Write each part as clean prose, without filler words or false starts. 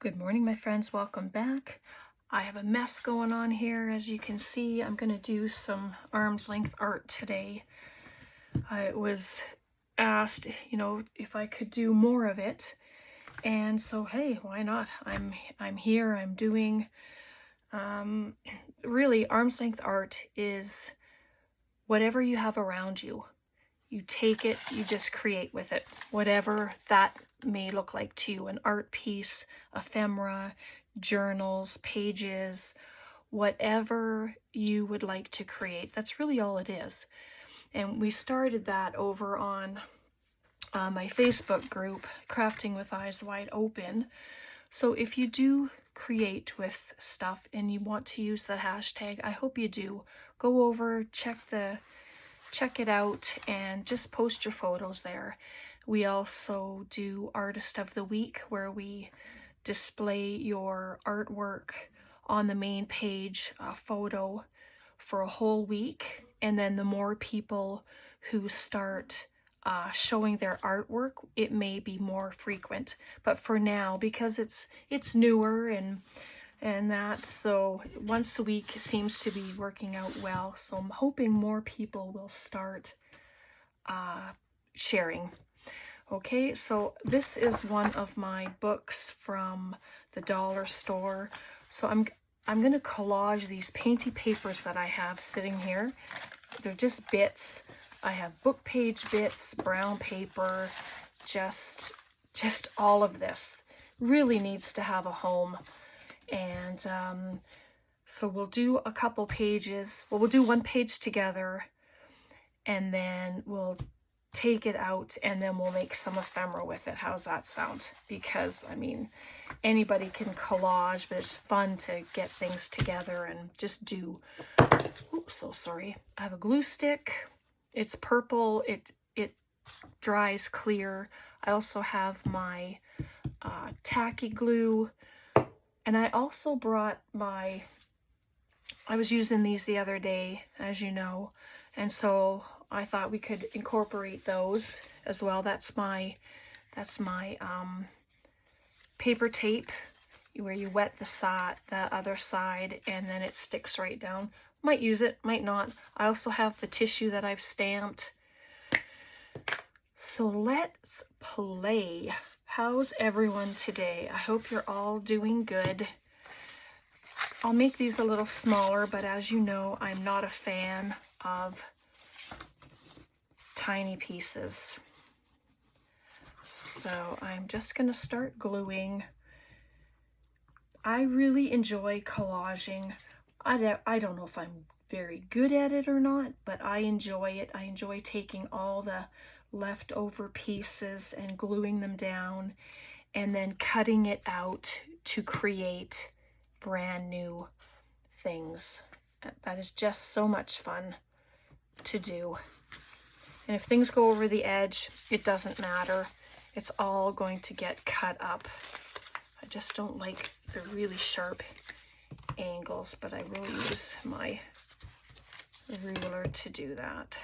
Good morning, my friends. Welcome back. I have a mess going on here. As you can see, I'm going to do some arm's length art today. I was asked, if I could do more of it. And so, hey, why not? I'm here. I'm doing, really, arm's length art is whatever you have around you. You take it, you just create with it, whatever that may look like to you, an art piece, ephemera, journals, pages, whatever you would like to create. That's really all it is. And we started that over on my Facebook group, Crafting with Eyes Wide Open. So if you do create with stuff and you want to use that hashtag, I hope you do. Go over, check it out, and just post your photos there. We also do Artist of the Week, where we display your artwork on the main page, a photo for a whole week. And then the more people who start showing their artwork, it may be more frequent. But for now, because it's newer and that, so once a week seems to be working out well. So I'm hoping more people will start sharing. Okay, so this is one of my books from the dollar store. So I'm going to collage these painty papers that I have sitting here. They're just bits. I have book page bits, brown paper, just all of this. Really needs to have a home. And so we'll do a couple pages. Well, we'll do one page together, and then we'll take it out, and then we'll make some ephemera with it. How's that sound? Because, I mean, anybody can collage, but it's fun to get things together and just do. Oops, so sorry. I have a glue stick. It's purple. It dries clear. I also have my tacky glue. And I also brought I was using these the other day, as you know, and so I thought we could incorporate those as well. That's my paper tape, where you wet the other side, and then it sticks right down. Might use it, might not. I also have the tissue that I've stamped. So let's play. How's everyone today? I hope you're all doing good. I'll make these a little smaller, but as you know, I'm not a fan of tiny pieces. So I'm just going to start gluing. I really enjoy collaging. I don't know if I'm very good at it or not, but I enjoy it. I enjoy taking all the leftover pieces and gluing them down and then cutting it out to create brand new things. That is just so much fun to do. And if things go over the edge, it doesn't matter. It's all going to get cut up. I just don't like the really sharp angles, but I will use my ruler to do that.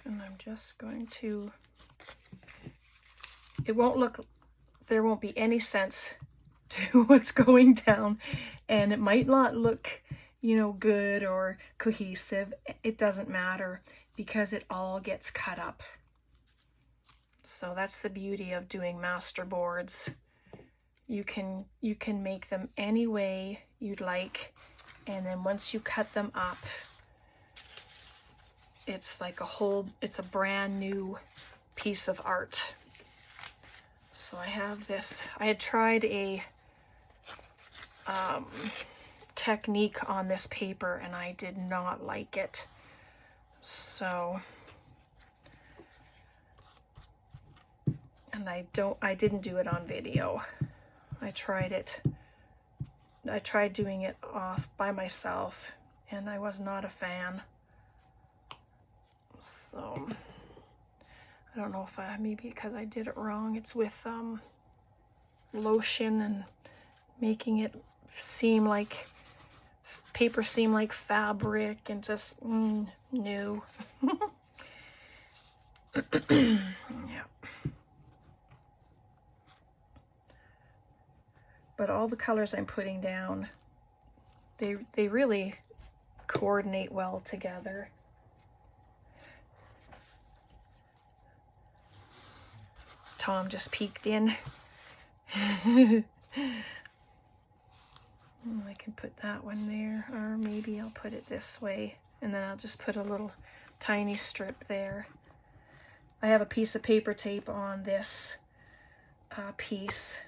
And I'm just going to, there won't be any sense to what's going down, and it might not look, good or cohesive. It doesn't matter because it all gets cut up. So that's the beauty of doing master boards. You can make them any way you'd like, and then once you cut them up, it's like it's a brand new piece of art. So I have this. I had tried a technique on this paper, and I did not like it. So, and I didn't do it on video. I tried doing it off by myself, and I was not a fan. So I don't know if maybe because I did it wrong. It's with lotion and making it seem like paper, seem like fabric, and just no. Yeah. But all the colors I'm putting down, they really coordinate well together. Tom just peeked in. I can put that one there, or maybe I'll put it this way, and then I'll just put a little tiny strip there. I have a piece of paper tape on this piece.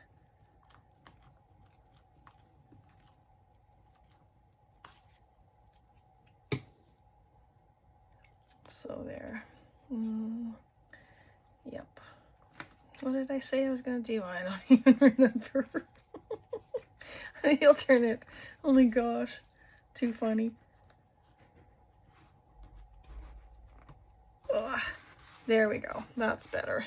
So there. Yep. What did I say I was going to do? I don't even remember. He'll turn it. Oh my gosh. Too funny. Ugh. There we go. That's better.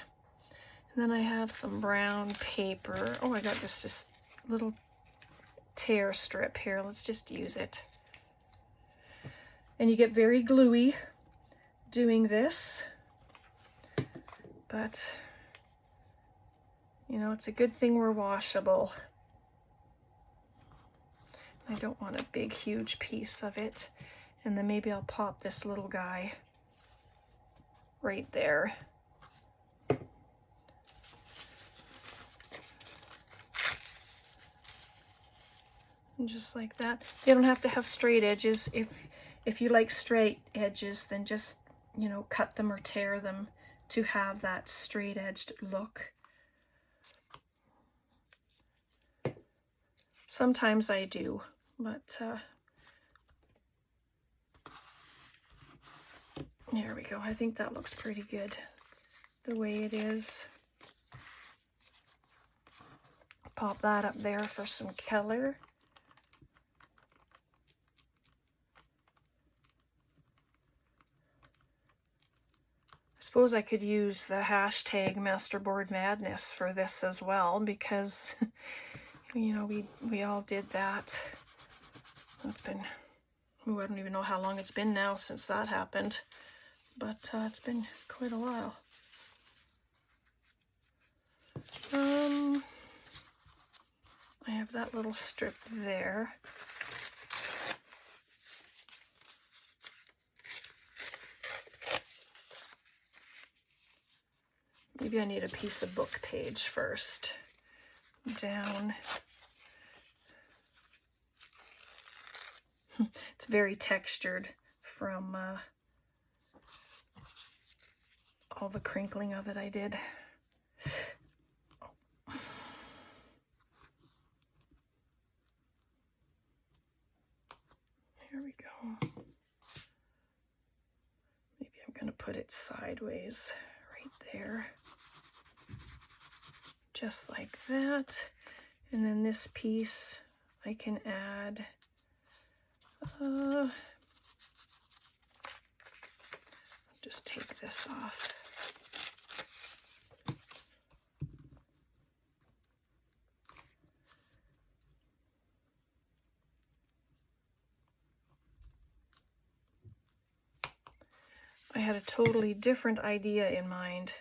And then I have some brown paper. Oh, I got this little tear strip here. Let's just use it. And you get very gluey doing this. But, you know, it's a good thing we're washable. I don't want a big, huge piece of it. And then maybe I'll pop this little guy right there. And just like that. You don't have to have straight edges. If you like straight edges, then just, you know, cut them or tear them to have that straight edged look. Sometimes I do, but there we go. I think that looks pretty good the way it is. Pop that up there for some color. I suppose I could use the hashtag Masterboard Madness for this as well, because you know, we all did that. It's been, oh, I don't even know how long it's been now since that happened, but it's been quite a while. I have that little strip there. Maybe I need a piece of book page first. Down. It's very textured from all the crinkling of it I did. Here we go. Maybe I'm going to put it sideways right there. Just like that. And then this piece I can add just take this off. I had a totally different idea in mind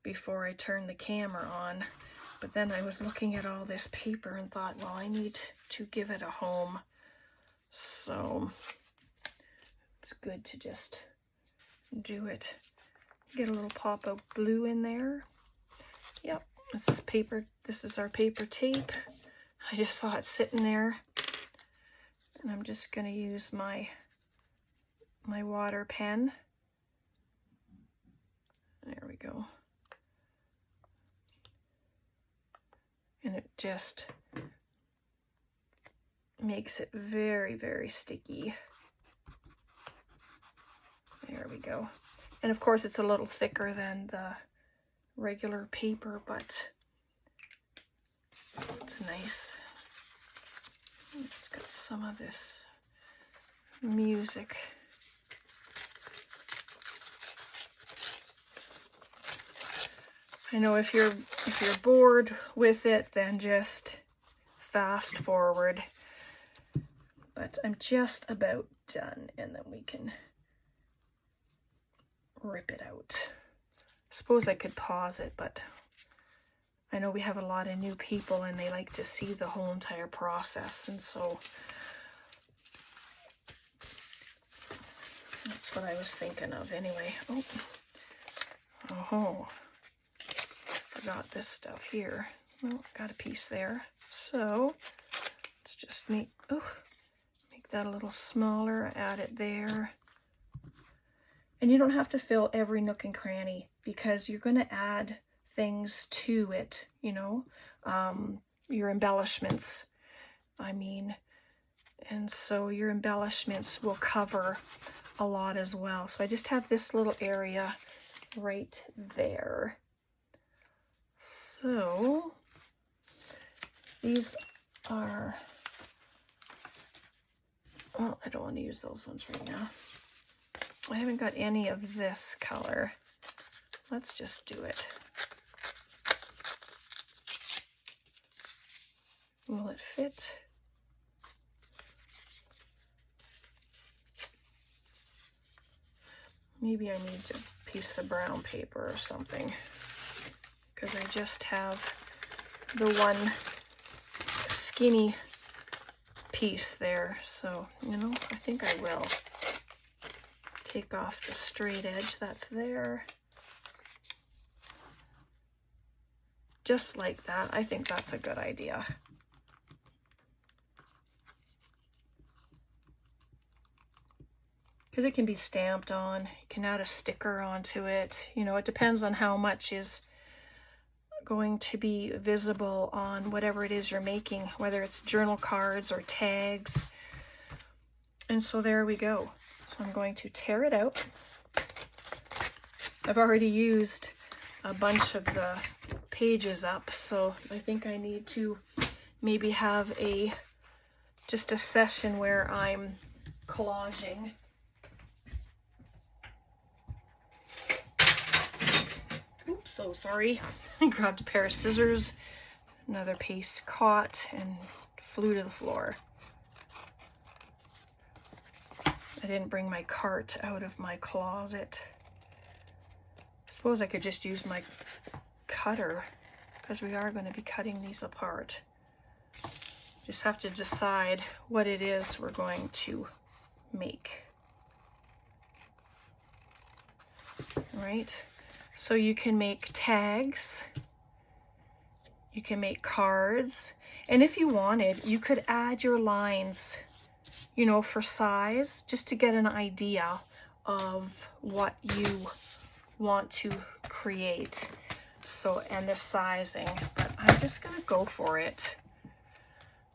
before I turned the camera on, but then I was looking at all this paper and thought, well, I need to give it a home, so it's good to just do it. Get a little pop of blue in there. Yep, this is paper. This is our paper tape. I just saw it sitting there, and I'm just going to use my water pen. There we go. And it just makes it very, very sticky. There we go. And of course it's a little thicker than the regular paper, but it's nice. It's got some of this music. I know if you're bored with it, then just fast forward. But I'm just about done, and then we can rip it out. Suppose I could pause it, but I know we have a lot of new people and they like to see the whole entire process, and so that's what I was thinking of anyway. Oh, forgot this stuff here. Well, got a piece there. So let's just make that a little smaller, add it there. And you don't have to fill every nook and cranny because you're going to add things to it, you know, your embellishments, I mean, and so your embellishments will cover a lot as well. So I just have this little area right there. So these are, well, I don't want to use those ones right now. I haven't got any of this color. Let's just do it. Will it fit? Maybe I need a piece of brown paper or something, because I just have the one skinny piece there. So, you know, I think I will take off the straight edge that's there. Just like that. I think that's a good idea. Because it can be stamped on. You can add a sticker onto it. You know, it depends on how much is going to be visible on whatever it is you're making, whether it's journal cards or tags. And so there we go. So I'm going to tear it out. I've already used a bunch of the pages up, so I think I need to maybe have just a session where I'm collaging. Oops, so sorry. I grabbed a pair of scissors, another piece caught and flew to the floor. I didn't bring my cart out of my closet. I suppose I could just use my cutter because we are going to be cutting these apart. Just have to decide what it is we're going to make. All right. So you can make tags, you can make cards, and if you wanted, you could add your lines, you know, for size, just to get an idea of what you want to create. So, and the sizing, but I'm just gonna go for it.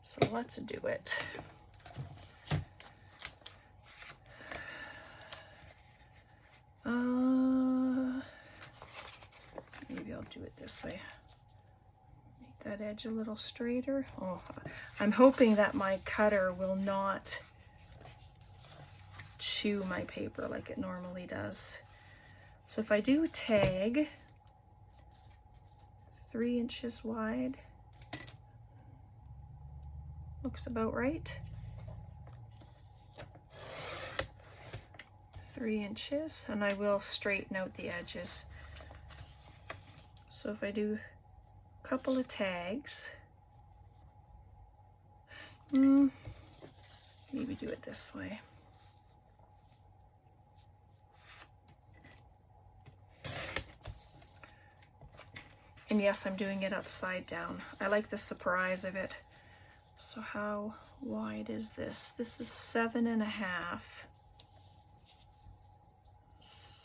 So let's do it. Maybe I'll do it this way. Make that edge a little straighter. Oh, I'm hoping that my cutter will not chew my paper like it normally does. So if I do tag 3 inches wide, looks about right. 3 inches, and I will straighten out the edges. So if I do a couple of tags, maybe do it this way. And yes, I'm doing it upside down. I like the surprise of it. So how wide is this? This is 7.5.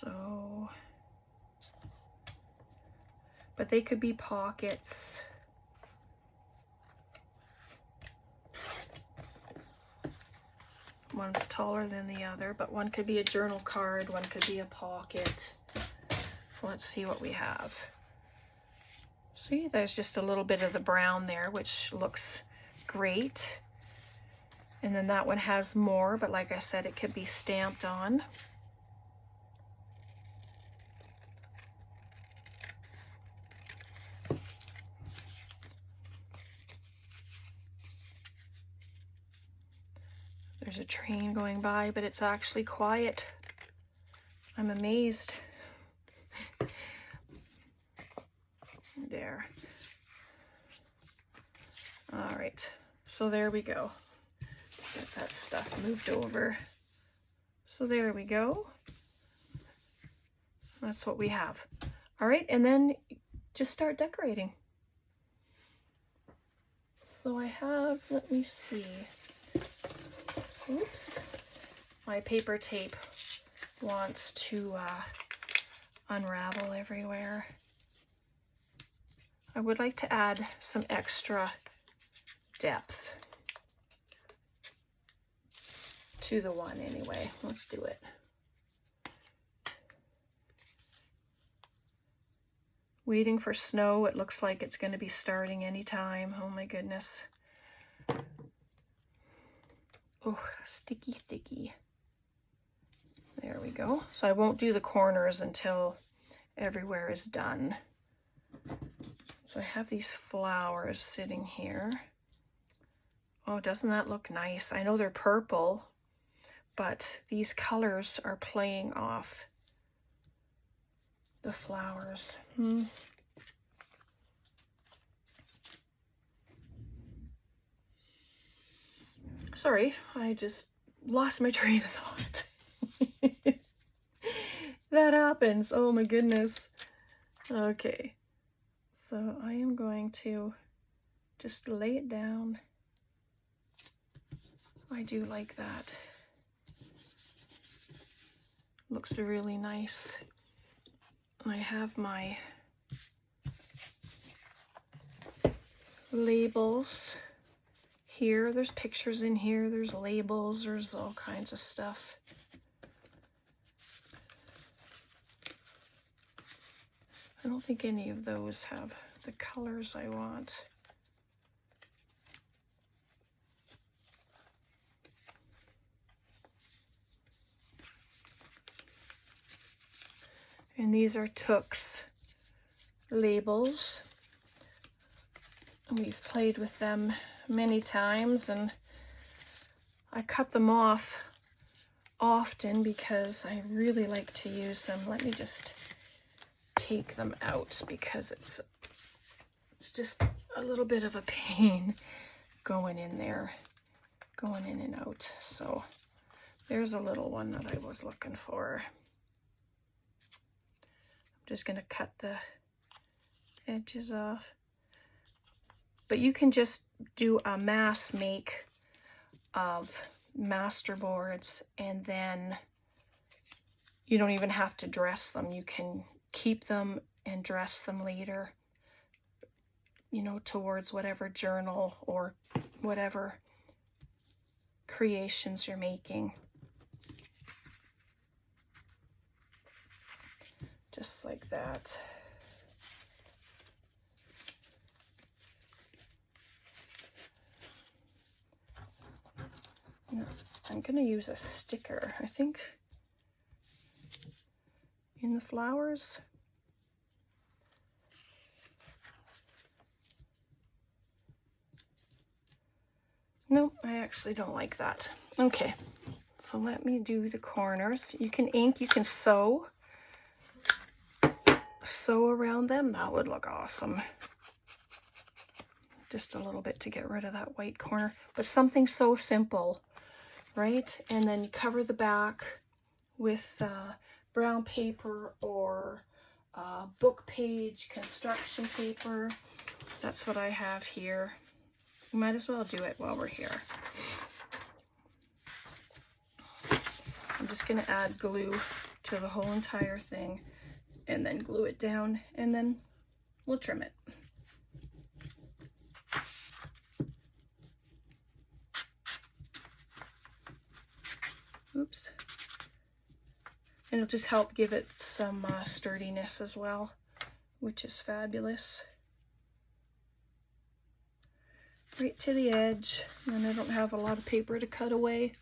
So, but they could be pockets. One's taller than the other, but one could be a journal card, one could be a pocket. Let's see what we have. See, there's just a little bit of the brown there, which looks great. And then that one has more, but like I said, it could be stamped on. There's a train going by, but it's actually quiet. I'm amazed. there. All right, so there we go. Get that stuff moved over. So there we go. That's what we have. All right, and then just start decorating. So I have, let me see. Oops. My paper tape wants to unravel everywhere. I would like to add some extra depth to the one anyway. Let's do it. Waiting for snow. It looks like it's going to be starting anytime. Oh my goodness. Oh, sticky, sticky. There we go. So I won't do the corners until everywhere is done. So I have these flowers sitting here. Oh, doesn't that look nice? I know they're purple, but these colors are playing off the flowers. Sorry, I just lost my train of thought. That happens. Oh my goodness. Okay, so I am going to just lay it down. I do like that. Looks really nice. I have my labels here. There's pictures in here. There's labels. There's all kinds of stuff. I don't think any of those have the colors I want. And these are Took's labels. We've played with them many times, and I cut them off often because I really like to use them. Let me just take them out because it's just a little bit of a pain going in there, going in and out. So there's a little one that I was looking for. Just going to cut the edges off. But you can just do a mass make of master boards, and then you don't even have to dress them. You can keep them and dress them later, you know, towards whatever journal or whatever creations you're making. Just like that. Now, I'm going to use a sticker, I think, in the flowers. No, I actually don't like that. Okay, so let me do the corners. You can ink, you can sew around them. That would look awesome. Just a little bit to get rid of that white corner, but something so simple, right? And then you cover the back with brown paper or book page construction paper. That's what I have here. You might as well do it while we're here. I'm just going to add glue to the whole entire thing and then glue it down, and then we'll trim it. Oops. And it'll just help give it some sturdiness as well, which is fabulous. Right to the edge, and I don't have a lot of paper to cut away.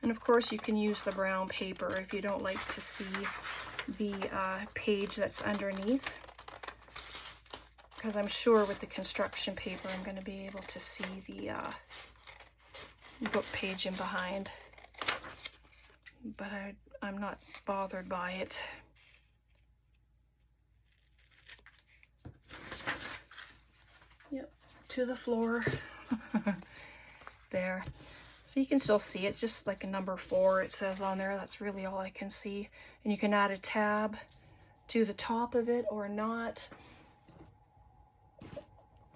And of course you can use the brown paper if you don't like to see the page that's underneath, because I'm sure with the construction paper I'm going to be able to see the book page in behind. but I'm not bothered by it. Yep, to the floor. There. So you can still see it, just like a number 4 it says on there. That's really all I can see. And you can add a tab to the top of it or not.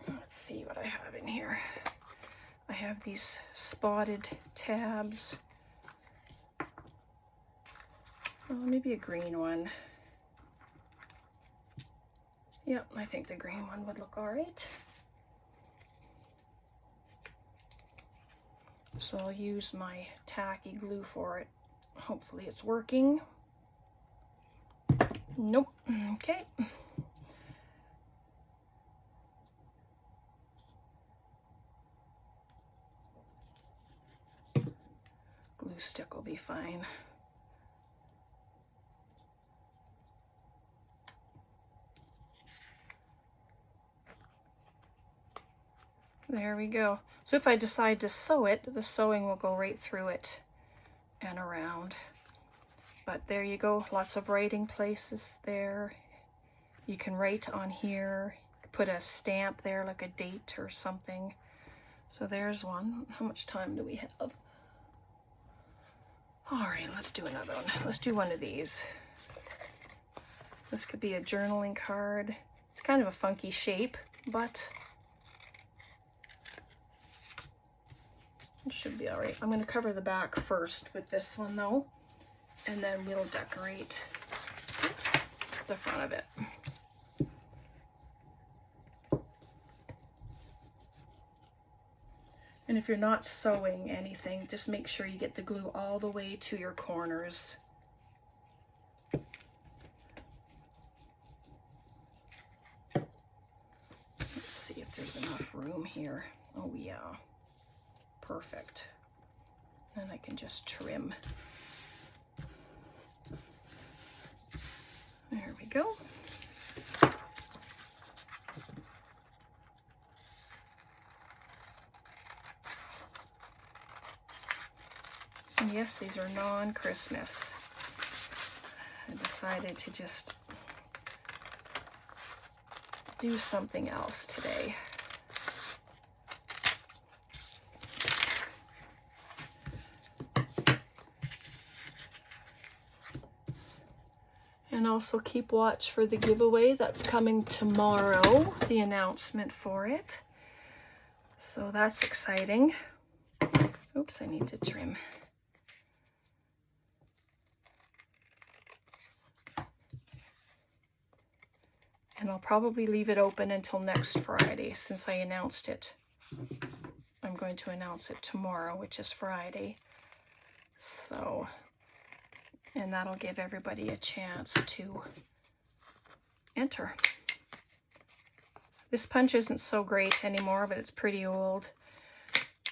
Let's see what I have in here. I have these spotted tabs. Oh, maybe a green one. Yep, I think the green one would look all right. So I'll use my tacky glue for it. Hopefully it's working. Nope. Okay. Glue stick will be fine. There we go. So if I decide to sew it, the sewing will go right through it and around. But there you go, lots of writing places there. You can write on here, put a stamp there, like a date or something. So there's one. How much time do we have? All right, let's do another one. Let's do one of these. This could be a journaling card. It's kind of a funky shape, but it should be all right. I'm going to cover the back first with this one though, and then we'll decorate, oops, the front of it. And if you're not sewing anything, just make sure you get the glue all the way to your corners. Let's see if there's enough room here. Oh yeah. Perfect. And I can just trim. There we go. And yes, these are non-Christmas. I decided to just do something else today. And also keep watch for the giveaway that's coming tomorrow, the announcement for it. So that's exciting. Oops, I need to trim. And I'll probably leave it open until next Friday since I announced it. I'm going to announce it tomorrow, which is Friday. So, and that'll give everybody a chance to enter. This punch isn't so great anymore, but it's pretty old.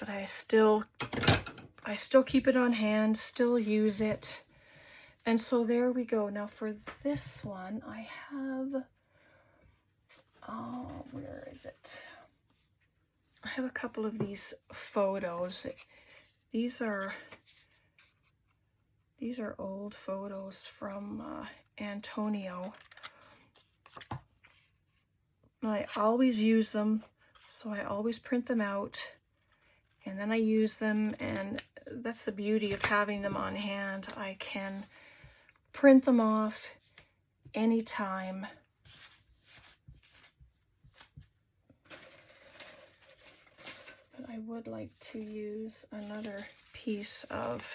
But I still keep it on hand, still use it. And so there we go. Now for this one, I have, oh, where is it? I have a couple of these photos. These are old photos from Antonio. I always use them, so I always print them out and then I use them, and that's the beauty of having them on hand. I can print them off anytime. But I would like to use another piece of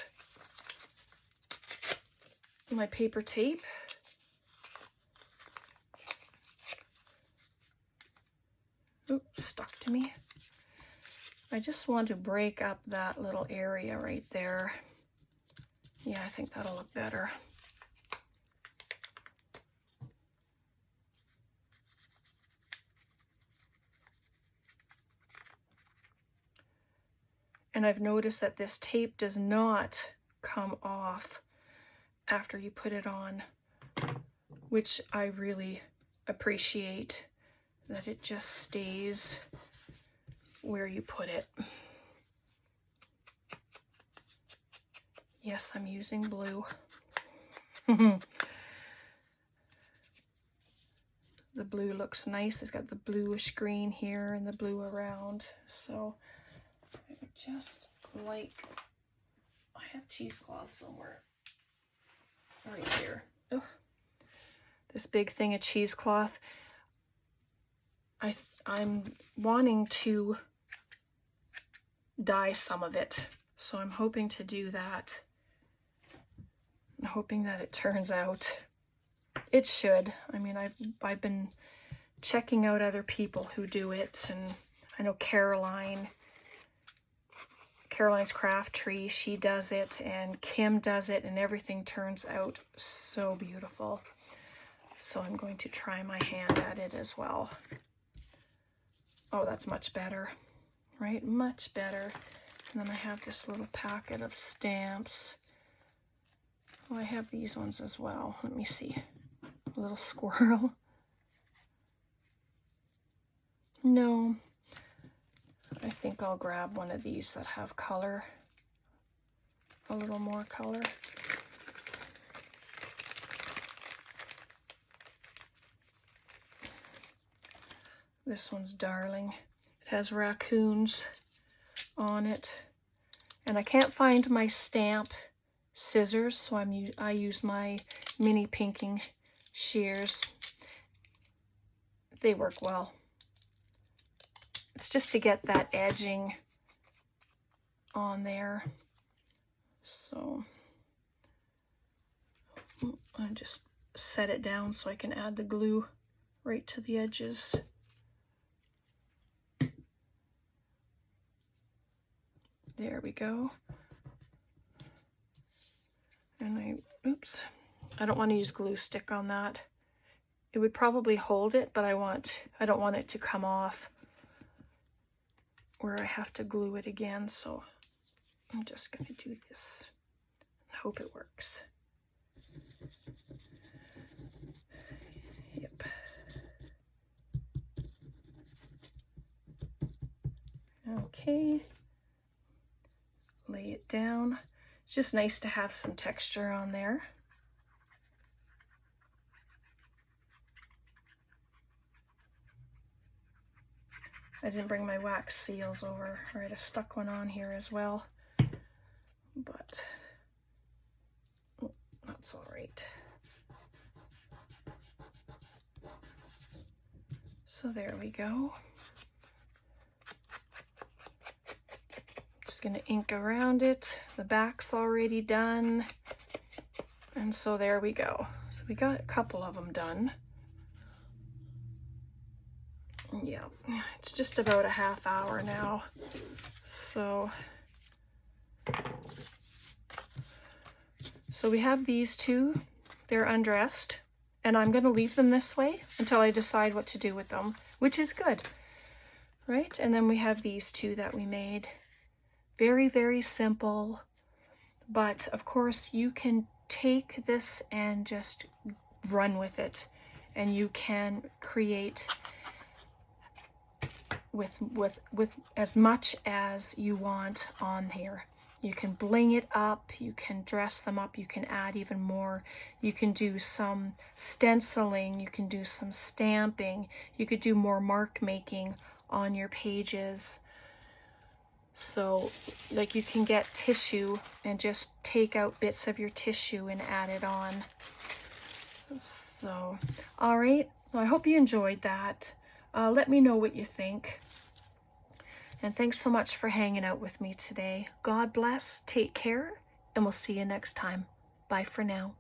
my paper tape. Oops, stuck to me. I just want to break up that little area right there. Yeah, I think that'll look better. And I've noticed that this tape does not come off after you put it on, which I really appreciate, that it just stays where you put it. Yes, I'm using blue. The blue looks nice. It's got the bluish green here and the blue around. So I would just like, I have cheesecloth somewhere. Right here. Oh, this big thing of cheesecloth. I'm wanting to dye some of it. So I'm hoping to do that. I'm hoping that it turns out. It should. I mean, I've been checking out other people who do it, and I know Caroline's Craft Tree, she does it, and Kim does it, and everything turns out so beautiful. So I'm going to try my hand at it as well. Oh, that's much better, right? Much better. And then I have this little packet of stamps. Oh, I have these ones as well. Let me see. A little squirrel. No, I think I'll grab one of these that have color, a little more color. This one's darling. It has raccoons on it, and I can't find my stamp scissors, so I use my mini pinking shears. They work well. It's just to get that edging on there. So I just set it down so I can add the glue right to the edges. There we go. And oops, I don't want to use glue stick on that. It would probably hold it, but I don't want it to come off where I have to glue it again. So I'm just going to do this and hope it works. Yep. Okay. Lay it down. It's just nice to have some texture on there. I didn't bring my wax seals over. All right, I stuck one on here as well, but that's all right. So there we go. Just gonna ink around it. The back's already done. And so there we go. So we got a couple of them done. Yeah, it's just about a half hour now. So we have these two. They're undressed, and I'm going to leave them this way until I decide what to do with them, which is good, right? And then we have these two that we made. Very, very simple, but of course you can take this and just run with it, and you can create with as much as you want on here. You can bling it up, you can dress them up, you can add even more. You can do some stenciling, you can do some stamping, you could do more mark making on your pages. So like you can get tissue and just take out bits of your tissue and add it on. So, all right, so I hope you enjoyed that. Let me know what you think. And thanks so much for hanging out with me today. God bless, take care, and we'll see you next time. Bye for now.